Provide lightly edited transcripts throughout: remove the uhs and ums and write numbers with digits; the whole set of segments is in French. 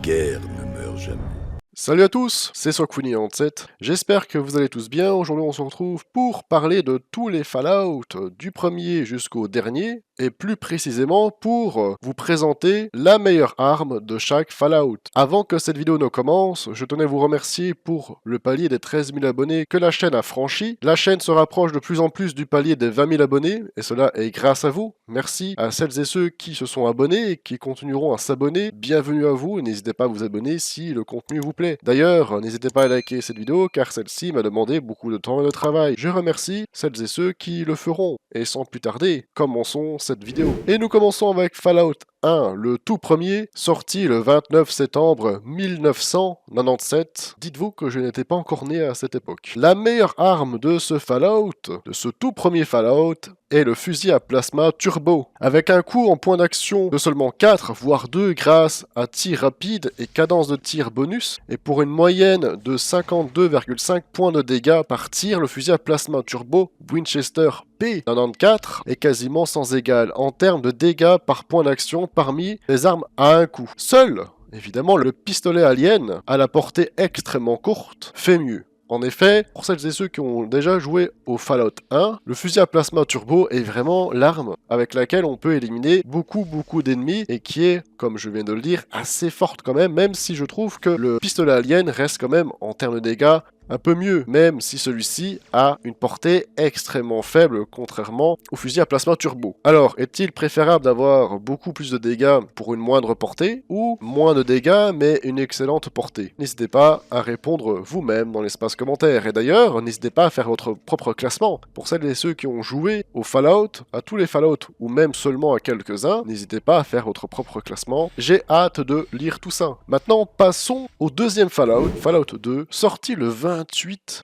guerre ne meurt jamais. Salut à tous, c'est Sockwini97. J'espère que vous allez tous bien. Aujourd'hui, on se retrouve pour parler de tous les Fallout, du premier jusqu'au dernier, et plus précisément pour vous présenter la meilleure arme de chaque Fallout. Avant que cette vidéo ne commence, je tenais à vous remercier pour le palier des 13 000 abonnés que la chaîne a franchi. La chaîne se rapproche de plus en plus du palier des 20 000 abonnés, et cela est grâce à vous. Merci à celles et ceux qui se sont abonnés et qui continueront à s'abonner. Bienvenue à vous, et n'hésitez pas à vous abonner si le contenu vous plaît. D'ailleurs, n'hésitez pas à liker cette vidéo car celle-ci m'a demandé beaucoup de temps et de travail. Je remercie celles et ceux qui le feront. Et sans plus tarder, commençons cette vidéo. Et nous commençons avec Fallout 1, le tout premier, sorti le 29 septembre 1997. Dites-vous que je n'étais pas encore né à cette époque. La meilleure arme de ce Fallout, de ce tout premier Fallout, est le fusil à plasma turbo, avec un coup en point d'action de seulement 4 voire 2 grâce à tir rapide et cadence de tir bonus, et pour une moyenne de 52,5 points de dégâts par tir, le fusil à plasma turbo Winchester P94 est quasiment sans égal en termes de dégâts par point d'action parmi les armes à un coup. Seul, évidemment, le pistolet alien, à la portée extrêmement courte, fait mieux. En effet, pour celles et ceux qui ont déjà joué au Fallout 1, le fusil à plasma turbo est vraiment l'arme avec laquelle on peut éliminer beaucoup d'ennemis et qui est, comme je viens de le dire, assez forte quand même si je trouve que le pistolet alien reste quand même, en termes de dégâts, un peu mieux, même si celui-ci a une portée extrêmement faible, contrairement au fusil à plasma turbo. Alors, est-il préférable d'avoir beaucoup plus de dégâts pour une moindre portée, ou moins de dégâts mais une excellente portée? N'hésitez pas à répondre vous-même dans l'espace commentaire. Et d'ailleurs, n'hésitez pas à faire votre propre classement. Pour celles et ceux qui ont joué au Fallout, à tous les Fallout, ou même seulement à quelques-uns, n'hésitez pas à faire votre propre classement. J'ai hâte de lire tout ça. Maintenant, passons au deuxième Fallout, Fallout 2, sorti le 28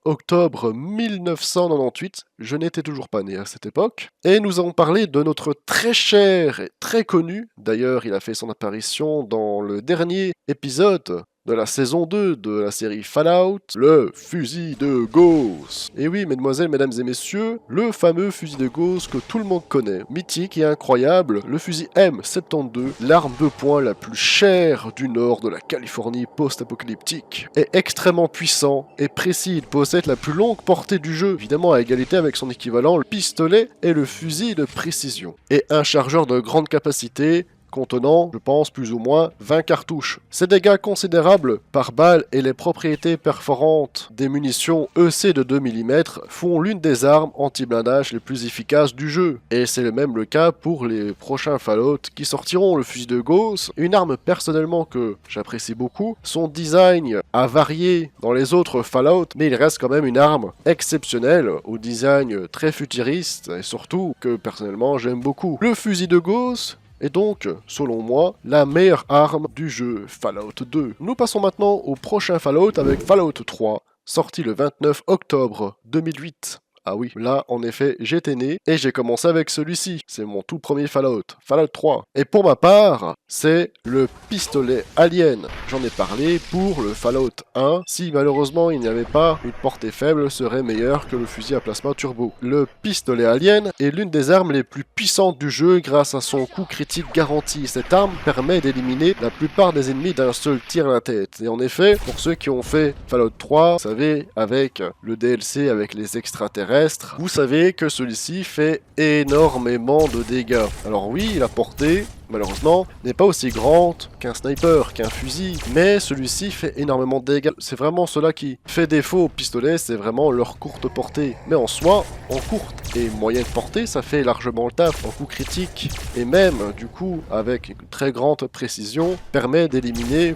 octobre 1998, je n'étais toujours pas né à cette époque, et nous allons parler de notre très cher et très connu, d'ailleurs il a fait son apparition dans le dernier épisode de la saison 2 de la série Fallout, le fusil de Gauss. Et oui, mesdemoiselles, mesdames et messieurs, le fameux fusil de Gauss que tout le monde connaît, mythique et incroyable, le fusil M72, l'arme de poing la plus chère du nord de la Californie post-apocalyptique, est extrêmement puissant et précis. Il possède la plus longue portée du jeu, évidemment à égalité avec son équivalent, le pistolet et le fusil de précision, et un chargeur de grande capacité, contenant, je pense, plus ou moins 20 cartouches. Ces dégâts considérables par balle et les propriétés perforantes des munitions EC de 2 mm font l'une des armes anti-blindage les plus efficaces du jeu. Et c'est même le cas pour les prochains Fallout qui sortiront. Le fusil de Gauss, une arme personnellement que j'apprécie beaucoup. Son design a varié dans les autres Fallout, mais il reste quand même une arme exceptionnelle, au design très futuriste et surtout que personnellement j'aime beaucoup. Le fusil de Gauss est donc, selon moi, la meilleure arme du jeu Fallout 2. Nous passons maintenant au prochain Fallout avec Fallout 3, sorti le 29 octobre 2008. Ah oui, là, en effet, j'étais né et j'ai commencé avec celui-ci. C'est mon tout premier Fallout, Fallout 3. Et pour ma part, c'est le pistolet alien. J'en ai parlé pour le Fallout 1. Si malheureusement il n'y avait pas une portée faible, serait meilleur que le fusil à plasma turbo. Le pistolet alien est l'une des armes les plus puissantes du jeu grâce à son coup critique garanti. Cette arme permet d'éliminer la plupart des ennemis d'un seul tir à la tête. Et en effet, pour ceux qui ont fait Fallout 3, vous savez, avec le DLC, avec les extraterrestres, vous savez que celui-ci fait énormément de dégâts. Alors oui, la portée, malheureusement, n'est pas aussi grande qu'un sniper, qu'un fusil, mais celui-ci fait énormément de dégâts. C'est vraiment cela qui fait défaut au pistolet, c'est vraiment leur courte portée. Mais en soi, en courte et moyenne portée, ça fait largement le taf. En coup critique, et même, du coup, avec une très grande précision, permet d'éliminer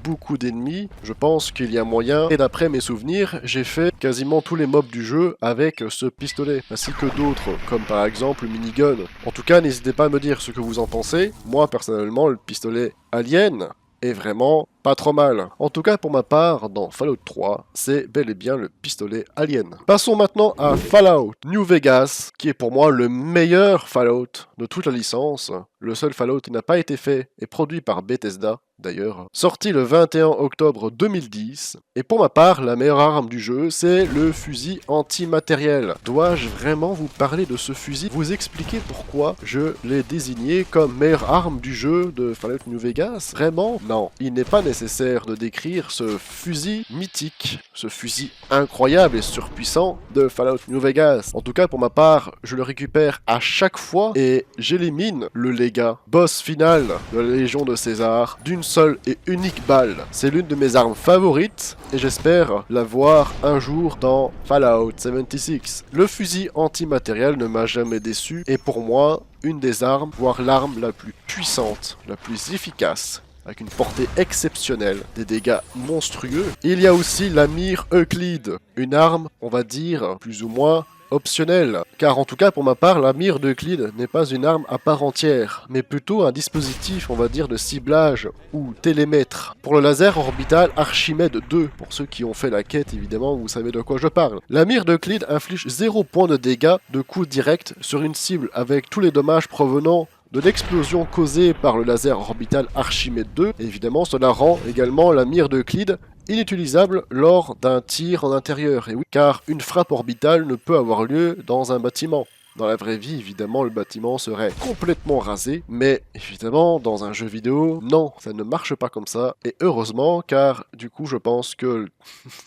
beaucoup d'ennemis. Je pense qu'il y a moyen, et d'après mes souvenirs, j'ai fait quasiment tous les mobs du jeu avec ce pistolet, ainsi que d'autres, comme par exemple le minigun. En tout cas, n'hésitez pas à me dire ce que vous en pensez. Moi, personnellement, le pistolet alien est vraiment pas trop mal. En tout cas, pour ma part, dans Fallout 3, c'est bel et bien le pistolet alien. Passons maintenant à Fallout New Vegas, qui est pour moi le meilleur Fallout de toute la licence. le seul Fallout qui n'a pas été fait et produit par Bethesda, d'ailleurs, sorti le 21 octobre 2010. Et pour ma part, la meilleure arme du jeu, c'est le fusil antimatériel. Dois-je vraiment vous parler de ce fusil, vous expliquer pourquoi je l'ai désigné comme meilleure arme du jeu de Fallout New Vegas? Vraiment? Non, il n'est pas nécessaire de décrire ce fusil mythique, ce fusil incroyable et surpuissant de Fallout New Vegas. En tout cas, pour ma part, je le récupère à chaque fois et j'élimine le Légat, boss final de la Légion de César, d'une seule et unique balle. C'est l'une de mes armes favorites et j'espère la voir un jour dans Fallout 76. Le fusil antimatériel ne m'a jamais déçu et pour moi, une des armes, voire l'arme la plus puissante, la plus efficace, avec une portée exceptionnelle, des dégâts monstrueux. Il y a aussi la mire Euclide, une arme, on va dire, plus ou moins optionnelle, car en tout cas pour ma part, la mire d'Euclide n'est pas une arme à part entière, mais plutôt un dispositif, on va dire, de ciblage ou télémètre. Pour le laser orbital Archimède 2, pour ceux qui ont fait la quête évidemment, vous savez de quoi je parle. La mire d'Euclide inflige 0 points de dégâts de coup direct sur une cible avec tous les dommages provenant de l'explosion causée par le laser orbital Archimède 2. Et évidemment, cela rend également la mire d'Euclide inutilisable lors d'un tir en intérieur. Et oui, car une frappe orbitale ne peut avoir lieu dans un bâtiment. Dans la vraie vie, évidemment, le bâtiment serait complètement rasé, mais évidemment, dans un jeu vidéo, non, ça ne marche pas comme ça. Et heureusement, car du coup, je pense que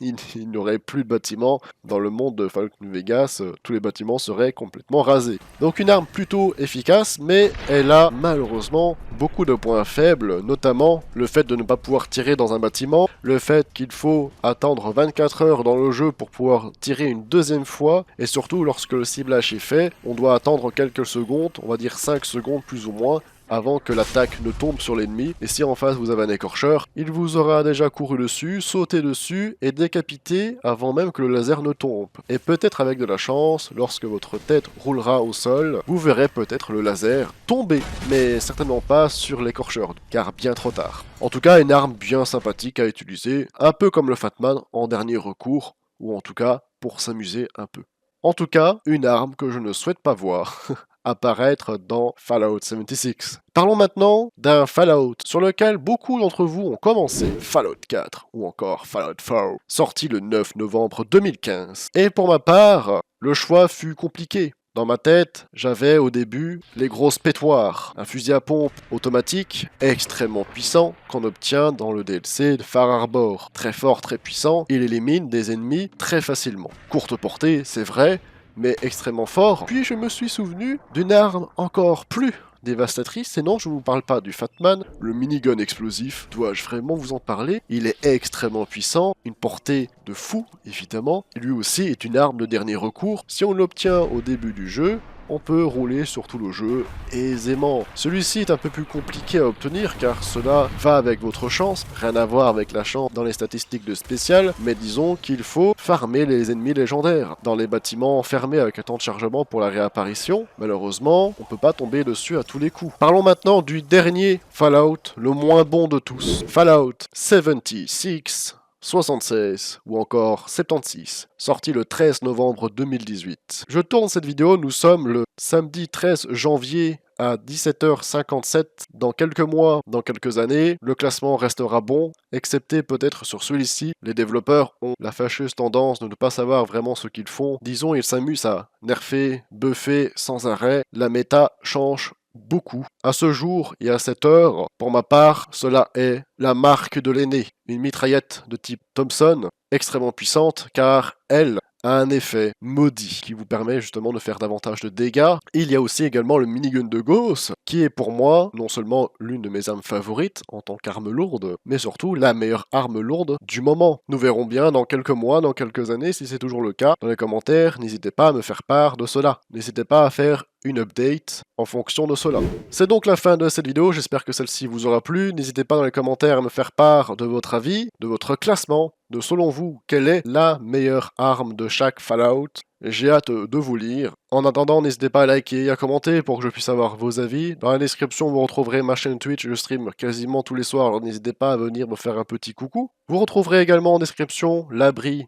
il n'y aurait plus de bâtiments dans le monde de Fallout New Vegas, tous les bâtiments seraient complètement rasés. Donc une arme plutôt efficace, mais elle a malheureusement beaucoup de points faibles, notamment le fait de ne pas pouvoir tirer dans un bâtiment, le fait qu'il faut attendre 24 heures dans le jeu pour pouvoir tirer une deuxième fois, et surtout lorsque le ciblage est fait, on doit attendre quelques secondes, on va dire 5 secondes plus ou moins, avant que l'attaque ne tombe sur l'ennemi. Et si en face vous avez un écorcheur, il vous aura déjà couru dessus, sauté dessus et décapité avant même que le laser ne tombe. Et peut-être avec de la chance, lorsque votre tête roulera au sol, vous verrez peut-être le laser tomber, mais certainement pas sur l'écorcheur, car bien trop tard. En tout cas, une arme bien sympathique à utiliser, un peu comme le Fatman en dernier recours, ou en tout cas pour s'amuser un peu. En tout cas, une arme que je ne souhaite pas voir apparaître dans Fallout 76. Parlons maintenant d'un Fallout sur lequel beaucoup d'entre vous ont commencé, Fallout 4 ou encore Fallout 4, sorti le 9 novembre 2015. Et pour ma part, le choix fut compliqué. Dans ma tête, j'avais au début les grosses pétoires, un fusil à pompe automatique extrêmement puissant qu'on obtient dans le DLC de Far Harbor. Très fort, très puissant, il élimine des ennemis très facilement. Courte portée, c'est vrai, mais extrêmement fort. Puis je me suis souvenu d'une arme encore plus dévastatrice, et non, je ne vous parle pas du Fatman, le minigun explosif. Dois-je vraiment vous en parler? Il est extrêmement puissant, une portée de fou, évidemment. Lui aussi est une arme de dernier recours. Si on l'obtient au début du jeu, on peut rouler sur tout le jeu aisément. Celui-ci est un peu plus compliqué à obtenir car cela va avec votre chance, rien à voir avec la chance dans les statistiques de spécial, mais disons qu'il faut farmer les ennemis légendaires. Dans les bâtiments fermés avec un temps de chargement pour la réapparition, malheureusement, on peut pas tomber dessus à tous les coups. Parlons maintenant du dernier Fallout, le moins bon de tous, Fallout 76. 76 ou encore 76, sorti le 13 novembre 2018. Je tourne cette vidéo, nous sommes le samedi 13 janvier à 17h57. Dans quelques mois, dans quelques années, le classement restera bon, excepté peut-être sur celui-ci. Les développeurs ont la fâcheuse tendance de ne pas savoir vraiment ce qu'ils font. Disons, ils s'amusent à nerfer, buffer sans arrêt. La méta change beaucoup. À ce jour et à cette heure, pour ma part, cela est la marque de l'aîné. Une mitraillette de type Thompson, extrêmement puissante, car elle a un effet maudit qui vous permet justement de faire davantage de dégâts. Il y a aussi également le minigun de Gauss, qui est pour moi non seulement l'une de mes armes favorites en tant qu'arme lourde, mais surtout la meilleure arme lourde du moment. Nous verrons bien dans quelques mois, dans quelques années, si c'est toujours le cas. Dans les commentaires, n'hésitez pas à me faire part de cela. N'hésitez pas à faire une update en fonction de cela. C'est donc la fin de cette vidéo, j'espère que celle-ci vous aura plu. N'hésitez pas dans les commentaires à me faire part de votre avis, de votre classement, de selon vous, quelle est la meilleure arme de chaque Fallout. J'ai hâte de vous lire. En attendant, n'hésitez pas à liker et à commenter pour que je puisse avoir vos avis. Dans la description, vous retrouverez ma chaîne Twitch, je stream quasiment tous les soirs, alors n'hésitez pas à venir me faire un petit coucou. Vous retrouverez également en description l'abri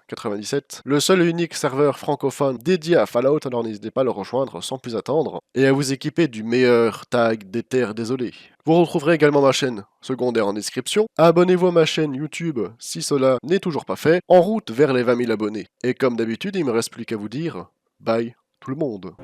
97, le seul et unique serveur francophone dédié à Fallout, alors n'hésitez pas à le rejoindre sans plus attendre, et à vous équiper du meilleur tag des terres désolées. Vous retrouverez également ma chaîne secondaire en description. Abonnez-vous à ma chaîne YouTube si cela n'est toujours pas fait, en route vers les 20 000 abonnés. Et comme d'habitude, il me reste plus qu'à vous dire, bye tout le monde.